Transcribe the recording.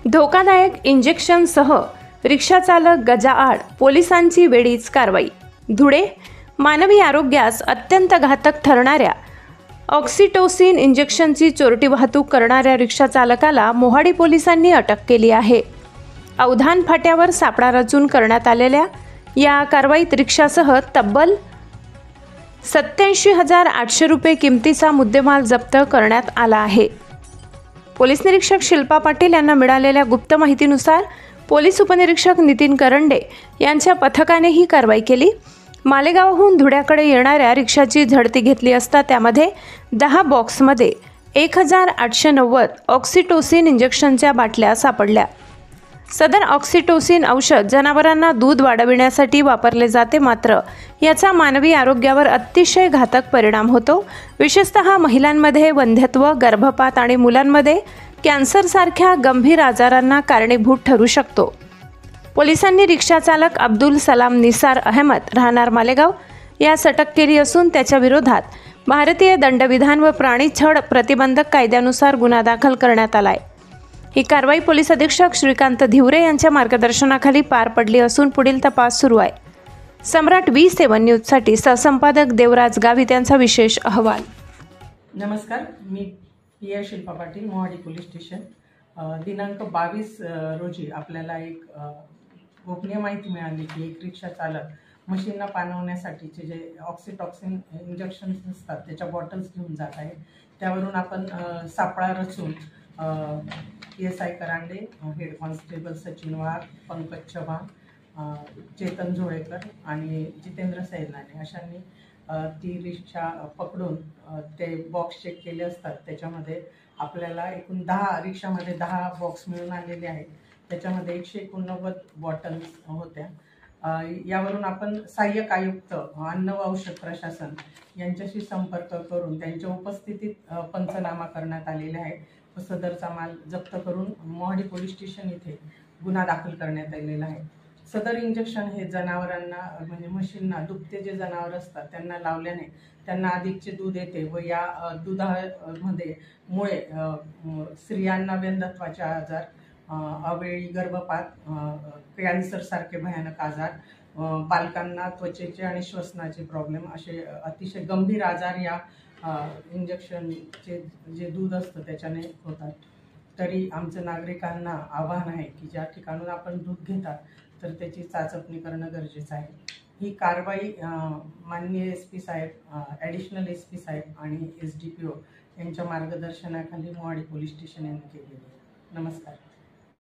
धोकादायक इंजेक्शनसह रिक्षाचालक गजाआड, पोलिसांची वेळीच कारवाई। धुळे, मानवी आरोग्यास अत्यंत घातक ठरणाऱ्या ऑक्सिटोसिन इंजेक्शनची चोरटी वाहतूक करणाऱ्या रिक्षाचालकाला मोहाडी पोलिसांनी अटक केली आहे। अवधान फाट्यावर सापळा रचून करण्यात आलेल्या या कारवाईत रिक्षासह तब्बल 87,800 रुपये किमतीचा मुद्देमाल जप्त करण्यात आला आहे। पोलीस निरीक्षक शिल्पा पाटील यांना मिळालेल्या गुप्त माहितीनुसार पोलीस उपनिरीक्षक नितीन करंडे यांच्या पथकाने ही कारवाई केली। मालेगावहून धुळ्याकडे येणाऱ्या रिक्षाची झडती घेतली असता त्यामध्ये 10 बॉक्समध्ये 1,890 ऑक्सिटोसिन इंजेक्शनच्या बाटल्या सापडल्या। सदर ऑक्सिटोसिन औषध जनावरांना दूध वाढविण्यासाठी वापरले जाते, मात्र याचा मानवी आरोग्यावर अतिशय घातक परिणाम होतो। विशेषतः महिलांमध्ये वंध्यत्व, गर्भपात आणि मुलांमध्ये कॅन्सरसारख्या गंभीर आजारांना कारणीभूत ठरू शकतो। पोलिसांनी रिक्षाचालक अब्दुल सलाम निसार अहमद राहणार मालेगाव यास अटक केली असून त्याच्या विरोधात भारतीय दंडविधान व प्राणी छळ प्रतिबंधक कायद्यानुसार गुन्हा दाखल करण्यात आलाय। ही कारवाई पोलीस अधीक्षक श्रीकांत धिवरे यांच्या मार्गदर्शनाखाली पार पडली असून पुढील तपास सुरू आहे। सम्राट V7 न्यूजसाठी सहसंपादक देवराज गावित यांचा विशेष अहवाल। नमस्कार, मी PI Shilpa Patil, Mohadi police station. दिनांक 22 रोजी आपल्याला एक गोपनीय माहिती मिळाली की एक रिक्षा चालक मशीनला पाणवण्यासाठीचे जे ऑक्सिटॉक्सिन इंजेक्शन्स असतात त्याच्या बॉटल्स घेऊन जात आहे। त्यावरून आपण सापळा रचून PSI Karande, head constable Sachin वाघ, पंकज चव्हाण, चेतन झोळेकर आणि जितेंद्र सैनाने अशांनी ती रिक्षा पकडून ते बॉक्स चेक केले असतात। त्याच्यामध्ये आपल्याला एकूण 10 रिक्षामध्ये 10 बॉक्स मिळून आलेले आहेत। त्याच्यामध्ये 189 बॉटल्स होत्या। यावरून आपण सहाय्यक आयुक्त अन्न व औषध प्रशासन यांच्याशी संपर्क करून त्यांच्या उपस्थितीत पंचनामा करण्यात आलेले आहे व सदरचा माल जप्त करून मोहाडी पोलीस स्टेशन इथे गुन्हा दाखल करण्यात आलेला आहे। सदर इंजेक्शन हे जनावरांना म्हणजे म्हशींना, दुभते जे जनावर असतात त्यांना लावल्याने त्यांना अधिकचे दूध येते व या दुधामध्ये मुळे स्त्रियांना वंध्यत्वाचे आजार, अवेळी गर्भपात, कॅन्सर सारखे भयानक आजार, बालकांना त्वचेचे आणि श्वसनाचे प्रॉब्लेम असे अतिशय गंभीर आजार या इंजेक्शनचे जे दूध असतं त्याच्याने होतात। तरी आमचं नागरिकांना आव्हान आहे की ज्या ठिकाणून आपण दूध घेतात तर त्याची चाचपणी करणं गरजेचं आहे। ही कारवाई माननीय SP साहेब, ॲडिशनल SP साहेब आणि SDPO यांच्या मार्गदर्शनाखाली मोहाडी पोलीस स्टेशन यांनी केलेली आहे। नमस्कार।